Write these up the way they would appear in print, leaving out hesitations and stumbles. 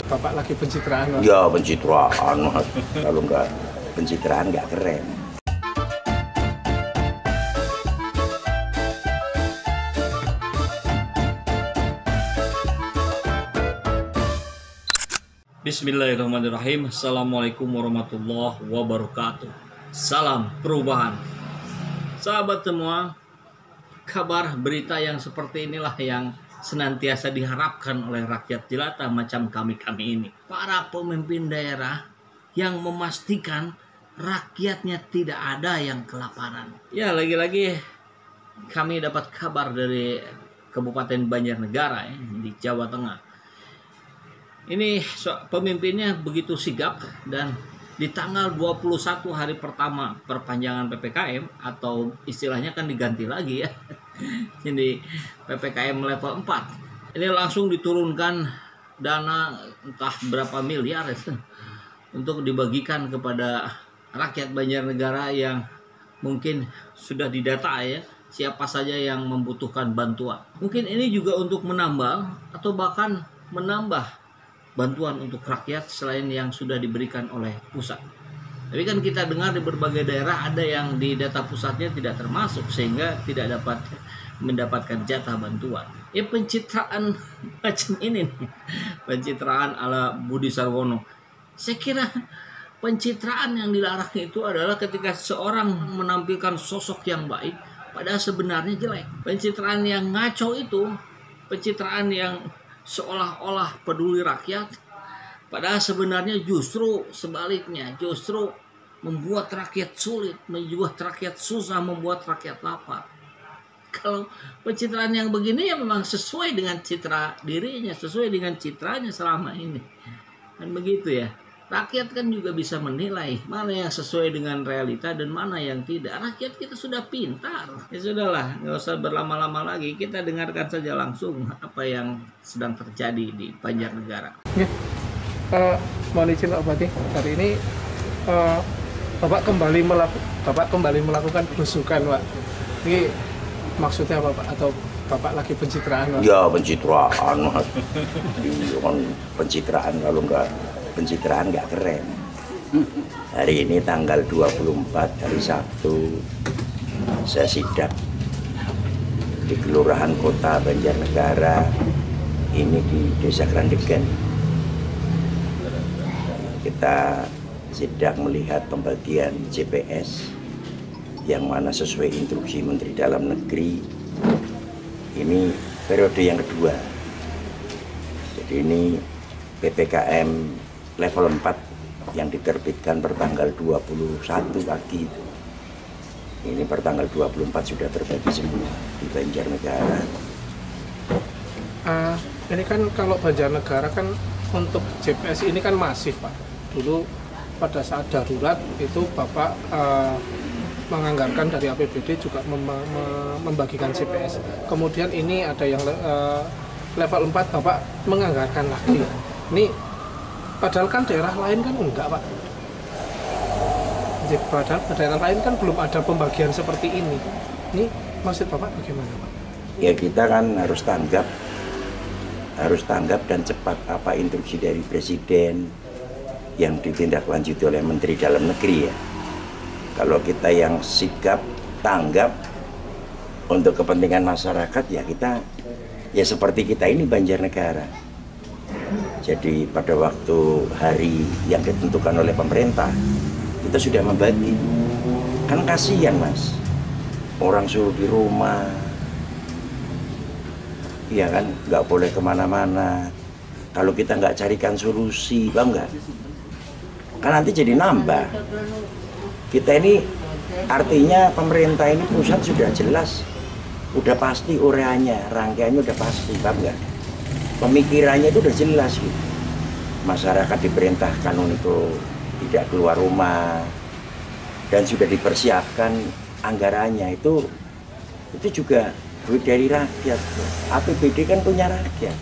Bapak lagi pencitraan, Mas? Ya pencitraan, Mas. Kalau nggak pencitraan nggak keren. Bismillahirrahmanirrahim. Assalamualaikum warahmatullahi wabarakatuh. Salam perubahan. Sahabat semua, kabar berita yang seperti inilah yang senantiasa diharapkan oleh rakyat jelata macam kami-kami ini. Para pemimpin daerah yang memastikan rakyatnya tidak ada yang kelaparan. Ya, lagi-lagi kami dapat kabar dari Kabupaten Banjarnegara di Jawa Tengah. Ini pemimpinnya begitu sigap, dan di tanggal 21 hari pertama perpanjangan PPKM, atau istilahnya kan diganti lagi ya. Ini PPKM level 4. Ini langsung diturunkan dana entah berapa miliar untuk dibagikan kepada rakyat Banjarnegara yang mungkin sudah didata ya, siapa saja yang membutuhkan bantuan. Mungkin ini juga untuk menambal atau bahkan menambah bantuan untuk rakyat selain yang sudah diberikan oleh pusat. Tapi kan kita dengar di berbagai daerah ada yang di data pusatnya tidak termasuk, sehingga tidak dapat mendapatkan jatah bantuan. Ya, pencitraan macam ini nih, pencitraan ala Budi Sarwono. Saya kira pencitraan yang dilarang itu adalah ketika seorang menampilkan sosok yang baik padahal sebenarnya jelek. Pencitraan yang ngaco itu pencitraan yang seolah-olah peduli rakyat, padahal sebenarnya justru sebaliknya, justru membuat rakyat sulit, membuat rakyat susah, membuat rakyat lapar. Kalau pencitraan yang begini ya memang sesuai dengan citra dirinya, sesuai dengan citranya selama ini. Dan begitu ya, rakyat kan juga bisa menilai mana yang sesuai dengan realita dan mana yang tidak. Rakyat kita sudah pintar. Ya sudahlah, nggak usah berlama-lama lagi. Kita dengarkan saja langsung apa yang sedang terjadi di Banjarnegara. Ya, mohon izin Pak Bupati, hari ini Bapak kembali melakukan belusukan, Pak. Ini maksudnya apa, Pak? Atau Bapak lagi pencitraan, Pak? Ya pencitraan, Mas. Pencitraan, kalau nggak pencitraan nggak keren. Hari ini tanggal 24 hari Sabtu, saya sidak di Kelurahan Kota Banjarnegara, ini di Desa Grandegan. Kita sidak melihat pembagian CPS yang mana sesuai instruksi Menteri Dalam Negeri. Ini periode yang kedua. Jadi ini PPKM level 4 yang diterbitkan pertanggal 21 pagi itu. Ini pertanggal 24 sudah terbagi semua di Banjarnegara. Ini kan kalau Banjarnegara kan untuk CPS ini kan masif, Pak. Dulu pada saat darurat itu Bapak menganggarkan dari APBD juga membagikan CPS. Kemudian ini ada yang level 4 Bapak menganggarkan lagi. Ini padahal kan daerah lain kan enggak, Pak. Jadi padahal daerah lain kan belum ada pembagian seperti ini. Ini maksud Bapak bagaimana, Pak? Ya kita kan harus tanggap dan cepat apa instruksi dari Presiden yang ditindaklanjuti oleh Menteri Dalam Negeri ya. Kalau kita yang sigap tanggap untuk kepentingan masyarakat, ya kita ya seperti kita ini Banjarnegara. Jadi pada waktu hari yang ditentukan oleh pemerintah, kita sudah membagi. Kan kasihan, Mas, orang suruh di rumah, ya kan, nggak boleh kemana-mana. Kalau kita nggak carikan solusi, bang, nggak, kan nanti jadi nambah. Kita ini artinya pemerintah ini pusat sudah jelas, udah pasti ureanya, rangkaiannya udah pasti, bang, nggak. Pemikirannya itu udah jelas gitu. Masyarakat diperintahkan untuk tidak keluar rumah dan sudah dipersiapkan anggarannya, itu juga duit dari rakyat. APBD kan punya rakyat.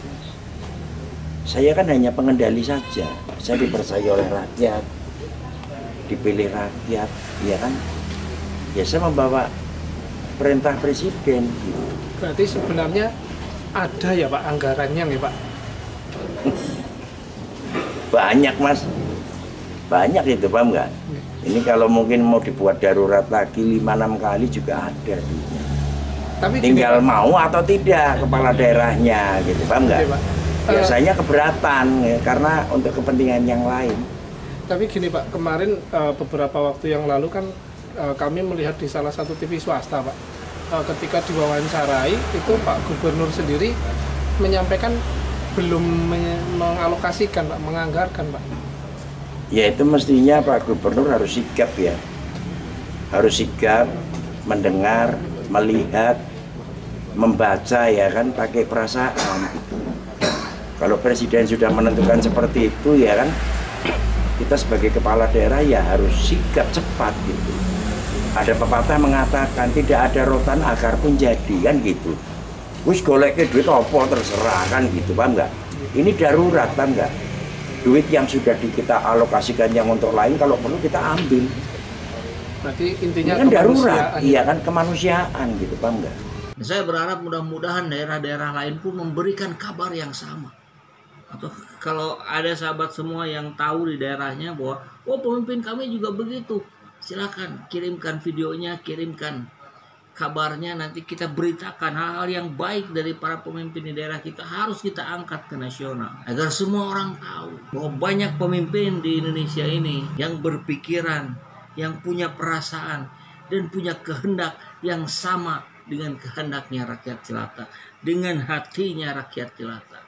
Saya kan hanya pengendali saja. Saya dipercaya oleh rakyat, dipilih rakyat, ya kan. Ya saya membawa perintah presiden. Berarti sebenarnya ada ya, Pak, anggarannya nih, Pak, banyak mas, banyak itu, paham nggak? Ini kalau mungkin mau dibuat darurat lagi 5-6 kali juga ada. Tapi Tinggal gini, Pak. mau atau tidak kepala daerahnya gitu, paham nggak? Oke, Pak. Biasanya keberatan ya, karena untuk kepentingan yang lain. Tapi gini Pak, kemarin beberapa waktu yang lalu kan kami melihat di salah satu TV swasta Pak, ketika diwawancarai itu Pak Gubernur sendiri menyampaikan belum mengalokasikan Pak, menganggarkan Pak. Ya itu mestinya Pak Gubernur harus sigap ya, harus sigap mendengar, melihat, membaca ya kan, pakai perasaan gitu. Kalau presiden sudah menentukan seperti itu ya kan, kita sebagai kepala daerah ya harus sigap cepat gitu. Ada pepatah mengatakan tidak ada rotan akar pun jadi kan gitu. Wis golek ke duit apa terserah kan gitu, paham nggak? Ini darurat, paham nggak? Duit yang sudah kita alokasikan yang untuk lain kalau perlu kita ambil. Berarti intinya Ini kan darurat, kemanusiaan. iya kan, kemanusiaan gitu, paham nggak? Saya berharap mudah-mudahan daerah-daerah lain pun memberikan kabar yang sama. Atau kalau ada sahabat semua yang tahu di daerahnya bahwa oh pemimpin kami juga begitu, silakan kirimkan videonya, kirimkan kabarnya, nanti kita beritakan hal-hal yang baik dari para pemimpin di daerah kita, harus kita angkat ke nasional agar semua orang tahu bahwa banyak pemimpin di Indonesia ini yang berpikiran, yang punya perasaan dan punya kehendak yang sama dengan kehendaknya rakyat jelata, dengan hatinya rakyat jelata.